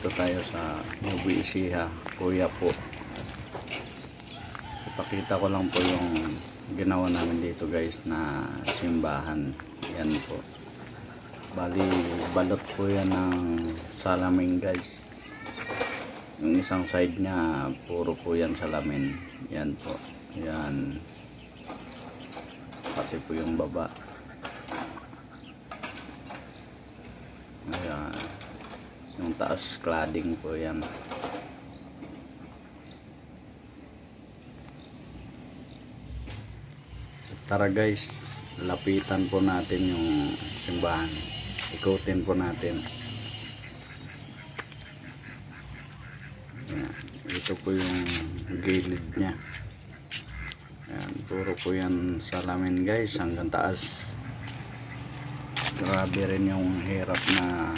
nandito tayo sa Nueva Ecija, Kuya po. Ipakita ko lang po yung ginawa namin dito guys na simbahan. Yan po. Bali, balot po yan ng salamin guys. Yung isang side niya, puro po yan salamin. Yan po. Yan. Pati po yung baba. Ayan. Yung taas cladding po yan. Tara guys, lapitan po natin yung simbahan. Ikutin po natin. Ayan. Ito po yung gilid nya. Ayan. Puro po yan salamin guys hanggang taas. Grabe rin yung hirap na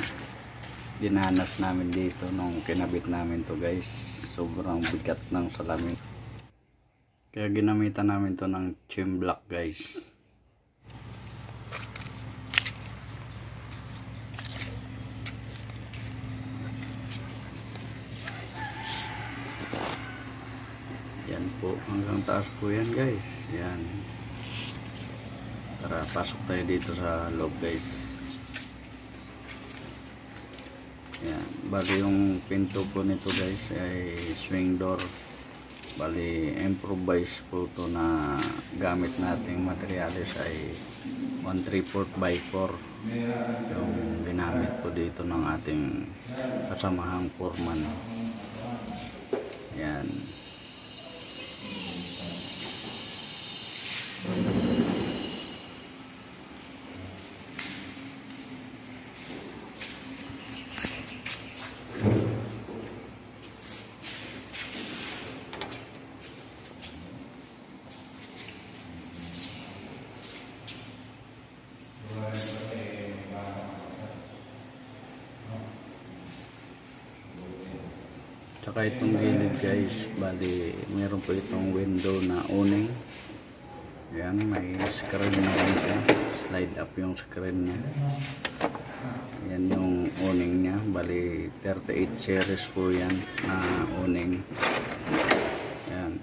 dinanas namin dito nung kinabit namin to guys. Sobrang bigat ng salamin, kaya ginamitan namin to ng chim block guys. Yan po, hanggang taas po yan guys. Yan. Tara, pasok tayo dito sa loob guys. Yan, bali yung pinto po nito guys ay swing door. Bali improvise po to na gamit nating materials ay 1/3 by 4 yung ginamit po dito ng ating kasamahang foreman. Yan. Tsaka itong gilid guys, bali meron po itong window na awning. Ayan, may screen na rin siya. Slide up yung screen nya. Ayan yung awning nya, bali 38 series po yan na awning. Ayan.